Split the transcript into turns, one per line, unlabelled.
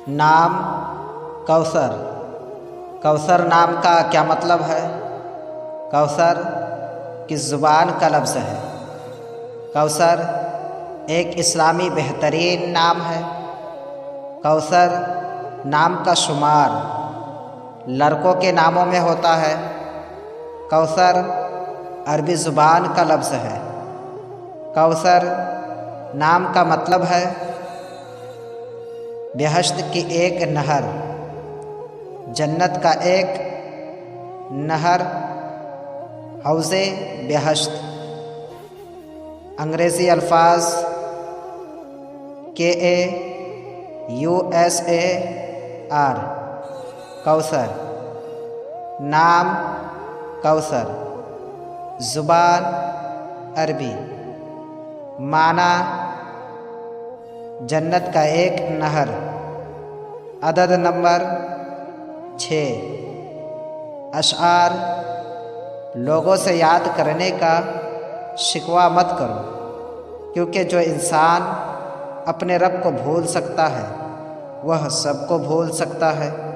नाम कौसर। कौसर नाम का क्या मतलब है? कौसर किस ज़ुबान का लफ्ज़ है? कौसर एक इस्लामी बेहतरीन नाम है। कौसर नाम का शुमार लड़कों के नामों में होता है। कौसर अरबी ज़ुबान का लफ्ज़ है। कौसर नाम का मतलब है बेहश्त की एक नहर, जन्नत का एक नहर, हौज़े बेहश्त। अंग्रेज़ी अल्फाज KAUSAR कौसर। नाम कौसर, ज़ुबान अरबी, माना जन्नत का एक नहर। अदद नंबर 6। अशआर लोगों से याद करने का शिकवा मत करो, क्योंकि जो इंसान अपने रब को भूल सकता है वह सबको भूल सकता है।